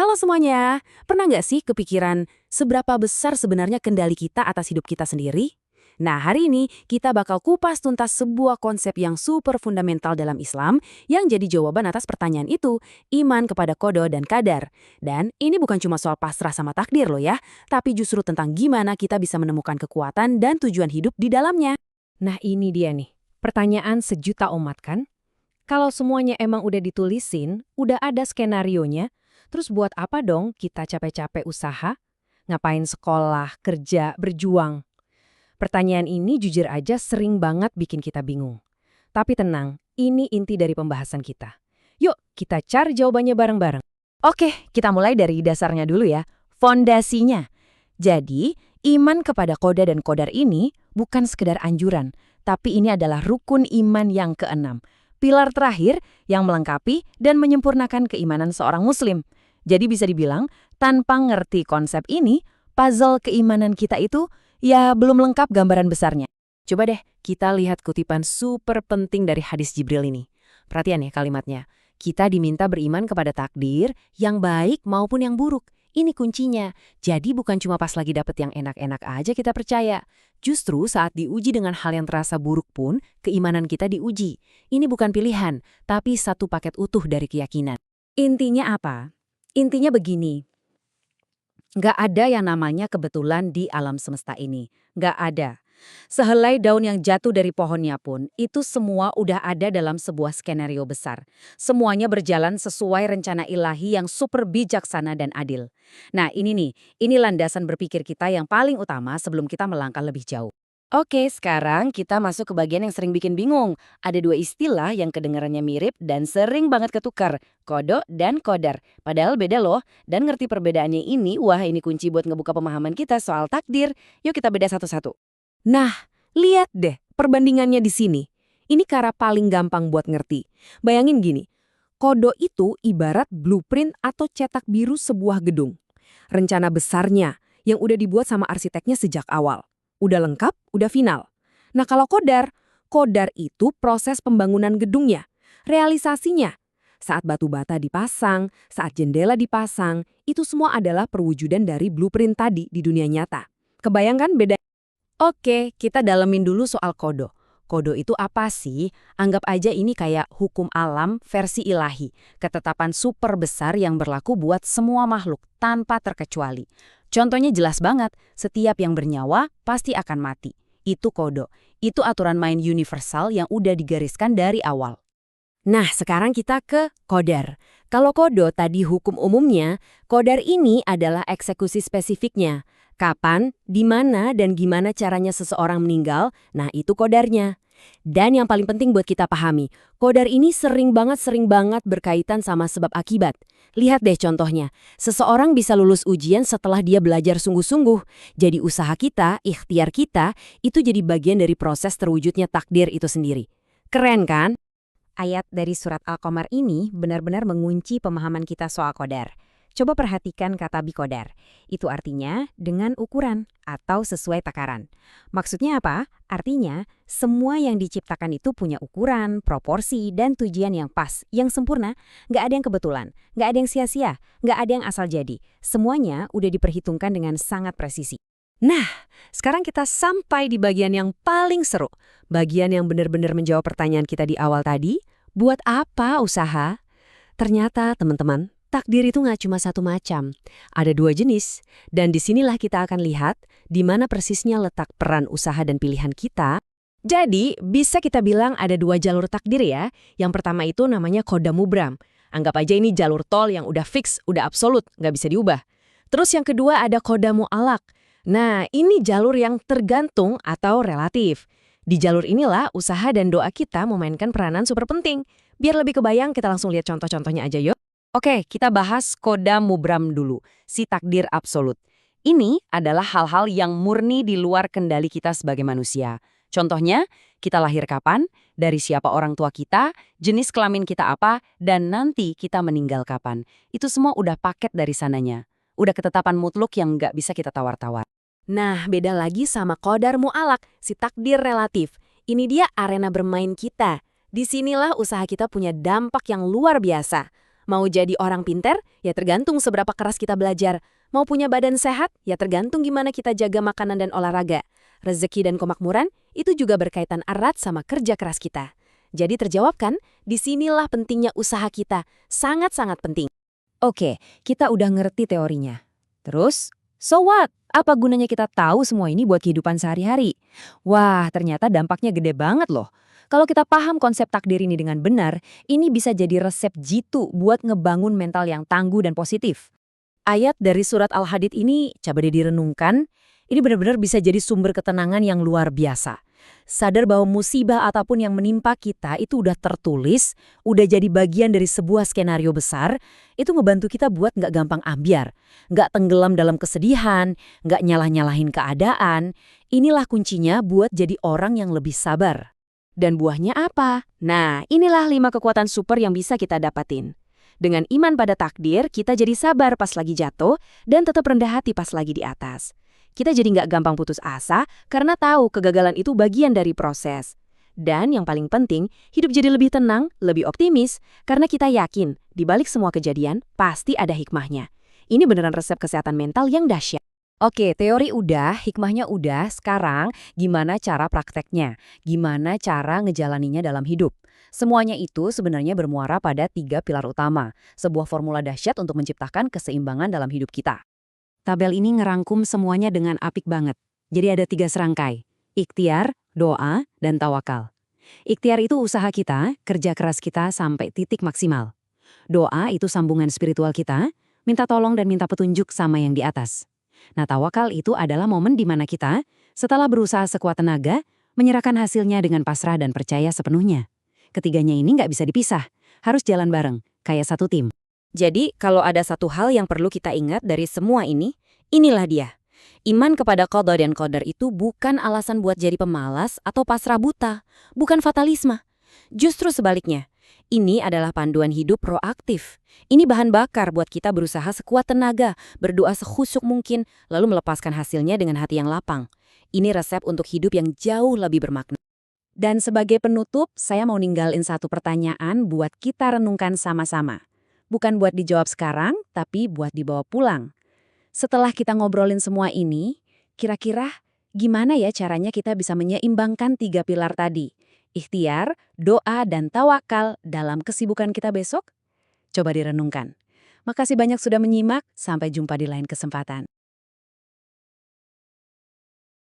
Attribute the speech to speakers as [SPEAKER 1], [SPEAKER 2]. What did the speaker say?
[SPEAKER 1] Halo semuanya, pernah nggak sih kepikiran seberapa besar sebenarnya kendali kita atas hidup kita sendiri? Nah, hari ini kita bakal kupas tuntas sebuah konsep yang super fundamental dalam Islam yang jadi jawaban atas pertanyaan itu, iman kepada qada dan qadar. Dan ini bukan cuma soal pasrah sama takdir loh ya, tapi justru tentang gimana kita bisa menemukan kekuatan dan tujuan hidup di dalamnya.
[SPEAKER 2] Nah ini dia nih, pertanyaan sejuta umat kan? Kalau semuanya emang udah ditulisin, udah ada skenarionya, terus buat apa dong kita capek-capek usaha? Ngapain sekolah, kerja, berjuang? Pertanyaan ini jujur aja sering banget bikin kita bingung. Tapi tenang, ini inti dari pembahasan kita. Yuk, kita cari jawabannya bareng-bareng. Oke, kita mulai dari dasarnya dulu ya, fondasinya. Jadi, iman kepada qada dan qadar ini bukan sekedar anjuran, tapi ini adalah rukun iman yang keenam. Pilar terakhir yang melengkapi dan menyempurnakan keimanan seorang muslim. Jadi bisa dibilang, tanpa ngerti konsep ini, puzzle keimanan kita itu ya belum lengkap gambaran besarnya.
[SPEAKER 1] Coba deh kita lihat kutipan super penting dari hadis Jibril ini. Perhatian ya kalimatnya. Kita diminta beriman kepada takdir yang baik maupun yang buruk. Ini kuncinya. Jadi bukan cuma pas lagi dapet yang enak-enak aja kita percaya. Justru saat diuji dengan hal yang terasa buruk pun, keimanan kita diuji. Ini bukan pilihan, tapi satu paket utuh dari keyakinan. Intinya apa? Intinya begini. Nggak ada yang namanya kebetulan di alam semesta ini. Nggak ada. Sehelai daun yang jatuh dari pohonnya pun, itu semua udah ada dalam sebuah skenario besar. Semuanya berjalan sesuai rencana ilahi yang super bijaksana dan adil. Nah ini landasan berpikir kita yang paling utama sebelum kita melangkah lebih jauh. Oke, sekarang kita masuk ke bagian yang sering bikin bingung. Ada dua istilah yang kedengarannya mirip dan sering banget ketukar, qada dan qadar. Padahal beda loh, dan ngerti perbedaannya ini, wah ini kunci buat ngebuka pemahaman kita soal takdir. Yuk kita beda satu-satu. Nah, lihat deh perbandingannya di sini. Ini cara paling gampang buat ngerti. Bayangin gini, qada itu ibarat blueprint atau cetak biru sebuah gedung. Rencana besarnya yang udah dibuat sama arsiteknya sejak awal. Udah lengkap, udah final. Nah kalau qadar itu proses pembangunan gedungnya, realisasinya. Saat batu bata dipasang, saat jendela dipasang, itu semua adalah perwujudan dari blueprint tadi di dunia nyata. Kebayangkan beda? Oke, kita dalemin dulu soal qada. Qada itu apa sih? Anggap aja ini kayak hukum alam versi ilahi, ketetapan super besar yang berlaku buat semua makhluk tanpa terkecuali. Contohnya jelas banget, setiap yang bernyawa pasti akan mati. Itu qada. Itu aturan main universal yang udah digariskan dari awal. Nah, sekarang kita ke qadar. Kalau qada tadi hukum umumnya, qadar ini adalah eksekusi spesifiknya. Kapan, di mana, dan gimana caranya seseorang meninggal, nah itu qadarnya. Dan yang paling penting buat kita pahami, qadar ini sering banget berkaitan sama sebab akibat. Lihat deh contohnya, seseorang bisa lulus ujian setelah dia belajar sungguh-sungguh. Jadi usaha kita, ikhtiar kita, itu jadi bagian dari proses terwujudnya takdir itu sendiri. Keren kan? Ayat dari surat Al-Qamar ini benar-benar mengunci pemahaman kita soal qadar. Coba perhatikan kata biqadar. Itu artinya dengan ukuran atau sesuai takaran. Maksudnya apa? Artinya semua yang diciptakan itu punya ukuran, proporsi, dan tujuan yang pas, yang sempurna. Nggak ada yang kebetulan, nggak ada yang sia-sia, nggak ada yang asal jadi. Semuanya udah diperhitungkan dengan sangat presisi. Nah, sekarang kita sampai di bagian yang paling seru. Bagian yang benar-benar menjawab pertanyaan kita di awal tadi. Buat apa usaha? Ternyata teman-teman, takdir itu nggak cuma satu macam. Ada dua jenis. Dan disinilah kita akan lihat di mana persisnya letak peran usaha dan pilihan kita. Jadi, bisa kita bilang ada dua jalur takdir ya. Yang pertama itu namanya qada mubram. Anggap aja ini jalur tol yang udah fix, udah absolut, nggak bisa diubah. Terus yang kedua ada qada mu'alaq. Nah, ini jalur yang tergantung atau relatif. Di jalur inilah usaha dan doa kita memainkan peranan super penting. Biar lebih kebayang, kita langsung lihat contoh-contohnya aja yuk. Oke, kita bahas qada mubram dulu, si takdir absolut. Ini adalah hal-hal yang murni di luar kendali kita sebagai manusia. Contohnya, kita lahir kapan, dari siapa orang tua kita, jenis kelamin kita apa, dan nanti kita meninggal kapan. Itu semua udah paket dari sananya. Udah ketetapan mutluk yang nggak bisa kita tawar-tawar. Nah, beda lagi sama qadar mu'alaq, si takdir relatif. Ini dia arena bermain kita. Disinilah usaha kita punya dampak yang luar biasa. Mau jadi orang pinter, ya tergantung seberapa keras kita belajar. Mau punya badan sehat, ya tergantung gimana kita jaga makanan dan olahraga. Rezeki dan kemakmuran, itu juga berkaitan erat sama kerja keras kita. Jadi terjawab kan, disinilah pentingnya usaha kita. Sangat-sangat penting.
[SPEAKER 2] Oke, kita udah ngerti teorinya. Terus, so what? Apa gunanya kita tahu semua ini buat kehidupan sehari-hari? Wah, ternyata dampaknya gede banget loh. Kalau kita paham konsep takdir ini dengan benar, ini bisa jadi resep jitu buat ngebangun mental yang tangguh dan positif.
[SPEAKER 1] Ayat dari surat Al-Hadid ini, coba deh direnungkan, ini benar-benar bisa jadi sumber ketenangan yang luar biasa. Sadar bahwa musibah apapun yang menimpa kita itu udah tertulis, udah jadi bagian dari sebuah skenario besar, itu ngebantu kita buat nggak gampang ambyar, nggak tenggelam dalam kesedihan, nggak nyalah-nyalahin keadaan. Inilah kuncinya buat jadi orang yang lebih sabar. Dan buahnya apa? Nah, inilah 5 kekuatan super yang bisa kita dapatin. Dengan iman pada takdir, kita jadi sabar pas lagi jatuh dan tetap rendah hati pas lagi di atas. Kita jadi nggak gampang putus asa karena tahu kegagalan itu bagian dari proses. Dan yang paling penting, hidup jadi lebih tenang, lebih optimis, karena kita yakin di balik semua kejadian pasti ada hikmahnya. Ini beneran resep kesehatan mental yang dahsyat.
[SPEAKER 2] Oke, teori udah, hikmahnya udah, sekarang gimana cara prakteknya? Gimana cara ngejalaninya dalam hidup? Semuanya itu sebenarnya bermuara pada 3 pilar utama, sebuah formula dahsyat untuk menciptakan keseimbangan dalam hidup kita. Tabel ini ngerangkum semuanya dengan apik banget. Jadi ada 3 serangkai, ikhtiar, doa, dan tawakal. Ikhtiar itu usaha kita, kerja keras kita sampai titik maksimal. Doa itu sambungan spiritual kita, minta tolong dan minta petunjuk sama yang di atas. Nah, tawakal itu adalah momen di mana kita, setelah berusaha sekuat tenaga, menyerahkan hasilnya dengan pasrah dan percaya sepenuhnya. Ketiganya ini nggak bisa dipisah, harus jalan bareng, kayak satu tim.
[SPEAKER 1] Jadi, kalau ada satu hal yang perlu kita ingat dari semua ini, inilah dia. Iman kepada qada dan qadar itu bukan alasan buat jadi pemalas atau pasrah buta, bukan fatalisme. Justru sebaliknya, ini adalah panduan hidup proaktif. Ini bahan bakar buat kita berusaha sekuat tenaga, berdoa sekhusyuk mungkin, lalu melepaskan hasilnya dengan hati yang lapang. Ini resep untuk hidup yang jauh lebih bermakna.
[SPEAKER 2] Dan sebagai penutup, saya mau ninggalin satu pertanyaan buat kita renungkan sama-sama. Bukan buat dijawab sekarang, tapi buat dibawa pulang. Setelah kita ngobrolin semua ini, kira-kira gimana ya caranya kita bisa menyeimbangkan 3 pilar tadi? Ikhtiar, doa, dan tawakal dalam kesibukan kita besok? Coba direnungkan. Makasih banyak sudah menyimak, sampai jumpa di lain kesempatan.